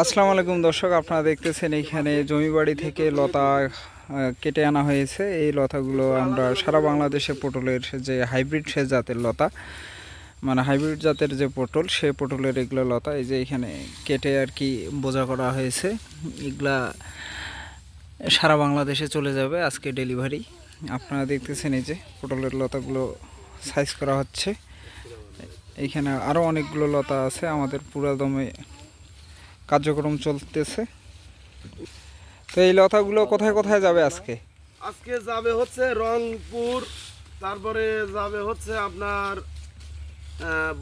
আসসালামু আলাইকুম দর্শক, আপনারা দেখতেছেন এখানে জমিবাড়ি থেকে লতা কেটে আনা হয়েছে। এই লতাগুলো আমরা সারা বাংলাদেশে পটলের যে হাইব্রিড সে জাতের লতা, মানে হাইব্রিড জাতের যে পটল, সে পটলের এগুলো লতা এই যে এখানে কেটে আর কি বোঝা করা হয়েছে। এগুলা সারা বাংলাদেশে চলে যাবে আজকে ডেলিভারি। আপনারা দেখতেছেন এই যে পটলের লতাগুলো সাইজ করা হচ্ছে। এইখানে আরও অনেকগুলো লতা আছে, আমাদের পুরাদমে কার্যক্রম চলতেছে। তো এই লতাগুলো কোথায় কোথায় যাবে আজকে? আজকে যাবে হচ্ছে রংপুর, তারপরে যাবে হচ্ছে আপনার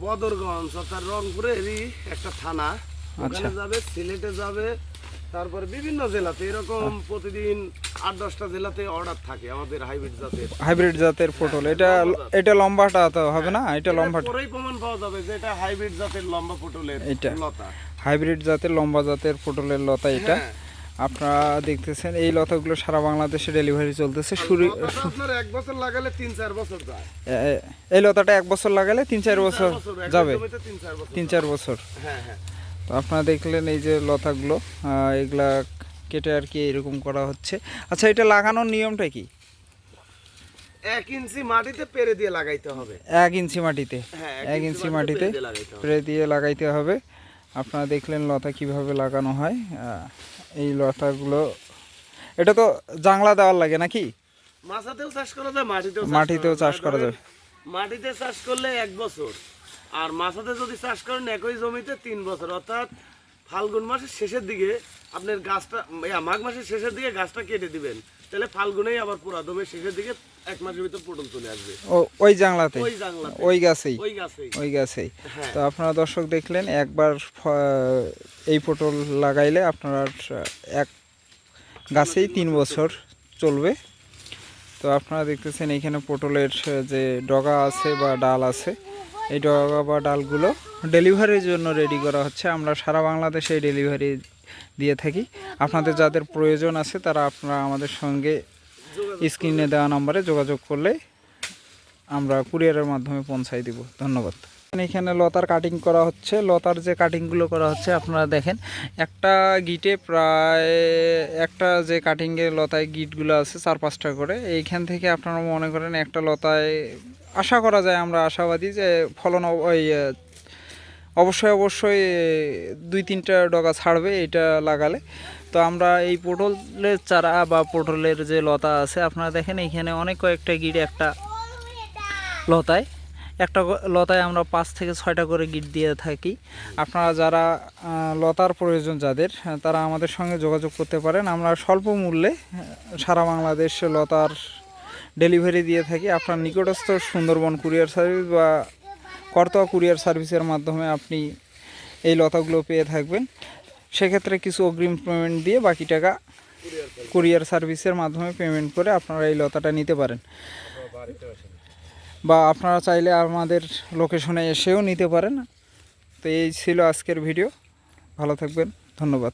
বদরগঞ্জ, অর্থাৎ রংপুরেরই একটা থানা, ওখানে যাবে, সিলেটে যাবে, তারপরে বিভিন্ন জেলাতে এরকম প্রতিদিন 8-10টা জেলাতে অর্ডার থাকে আমাদের হাইব্রিড জাতের পটল। এটা লম্বাটা তো হবে না? এটা লম্বাটা পরেই প্রমাণ পাওয়া যাবে যে এটা হাইব্রিড জাতের লম্বা পটলের লতা, হাইব্রিড জাতের লম্বা জাতের পটলের লতা এটা। আপনারা দেখতেছেন এই লতাগুলো সারা বাংলাদেশে ডেলিভারি চলতেছে। আপনার 1 বছর লাগালে 3-4 বছর যায়। এই লতাটা 1 বছর লাগালে 3-4 বছর যাবে, 3-4 বছর। হ্যাঁ হ্যাঁ। তো আপনারা দেখলেন এই যে লতাগুলো, এগুলা কেটে আর কি এরকম করা হচ্ছে। আচ্ছা, এটা লাগানোর নিয়মটা কি? 1 ইঞ্চি মাটিতে পেরে দিয়ে লাগাইতে হবে। 1 ইঞ্চি মাটিতে? 1 ইঞ্চি মাটিতে পেরে দিয়ে লাগাইতে হবে। আপনারা দেখলেন লতা কিভাবে লাগানো হয়। এই লতাগুলো, এটা তো জাংলা দেওয়ার লাগে নাকি? মাছাতেও চাষ করা যায়, মাটিতেও চাষ করা যায়। মাটিতে চাষ করলে 1 বছর, আর মাছাতে যদি চাষ করেন একই জমিতে 3 বছর, অর্থাৎ ফাল্গুন মাসের শেষের দিকে আপনার গাছটা, মাঘ মাসের শেষের দিকে গাছটা কেটে দিবেন, তাহলে ফাল্গুনেই আবার পুরা দমে শেষের দিকে 1 মাসের ভিতর পটল চলে আসবে। ওই জাংলাতে, ওই গাছেই। হ্যাঁ। তো আপনারা দর্শক দেখলেন, একবার এই পটল লাগাইলে আপনার এক গাছেই 3 বছর চলবে। তো আপনারা দেখতেছেন এইখানে পটলের যে ডগা আছে বা ডাল আছে, এই ডগা বা ডালগুলো ডেলিভারির জন্য রেডি করা হচ্ছে। আমরা সারা বাংলাদেশে ডেলিভারি দিয়ে থাকি। আপনাদের যাদের প্রয়োজন আছে তারা আপনারা আমাদের সঙ্গে স্ক্রিনে দেওয়া নম্বরে যোগাযোগ করলে আমরা কুরিয়ারের মাধ্যমে পৌঁছাই দিব। ধন্যবাদ। এখানে লতার কাটিং করা হচ্ছে। লতার যে কাটিংগুলো করা হচ্ছে আপনারা দেখেন, একটা গিটে প্রায়, একটা যে কাটিংয়ে লতায় গিটগুলো আছে 4-5টা করে। এইখান থেকে আপনারা মনে করেন একটা লতায় আশা করা যায়, আমরা আশাবাদী যে ফলন অবশ্যই 2-3টা ডগা ছাড়বে এটা লাগালে। তো আমরা এই পটলের চারা বা পটলের যে লতা আছে আপনারা দেখেন, এইখানে অনেক কয়েকটা গিট একটা লতায় আমরা 5 থেকে 6টা করে গিট দিয়ে থাকি। আপনারা যারা লতার প্রয়োজন যাদের, তারা আমাদের সঙ্গে যোগাযোগ করতে পারেন। আমরা স্বল্প মূল্যে সারা বাংলাদেশ লতার ডেলিভারি দিয়ে থাকি। আপনার নিকটস্থ সুন্দরবন কুরিয়ার সার্ভিস বা করতোয়া কুরিয়ার সার্ভিসের মাধ্যমে আপনি এই লতাগুলো পেয়ে থাকবেন। সেক্ষেত্রে কিছু অগ্রিম পেমেন্ট দিয়ে বাকি টাকা কুরিয়ার সার্ভিসের মাধ্যমে পেমেন্ট করে আপনারা এই লতাটা নিতে পারেন, বা আপনারা চাইলে আমাদের লোকেশনে এসেও নিতে পারেন। তো এই ছিল আজকের ভিডিও। ভালো থাকবেন, ধন্যবাদ।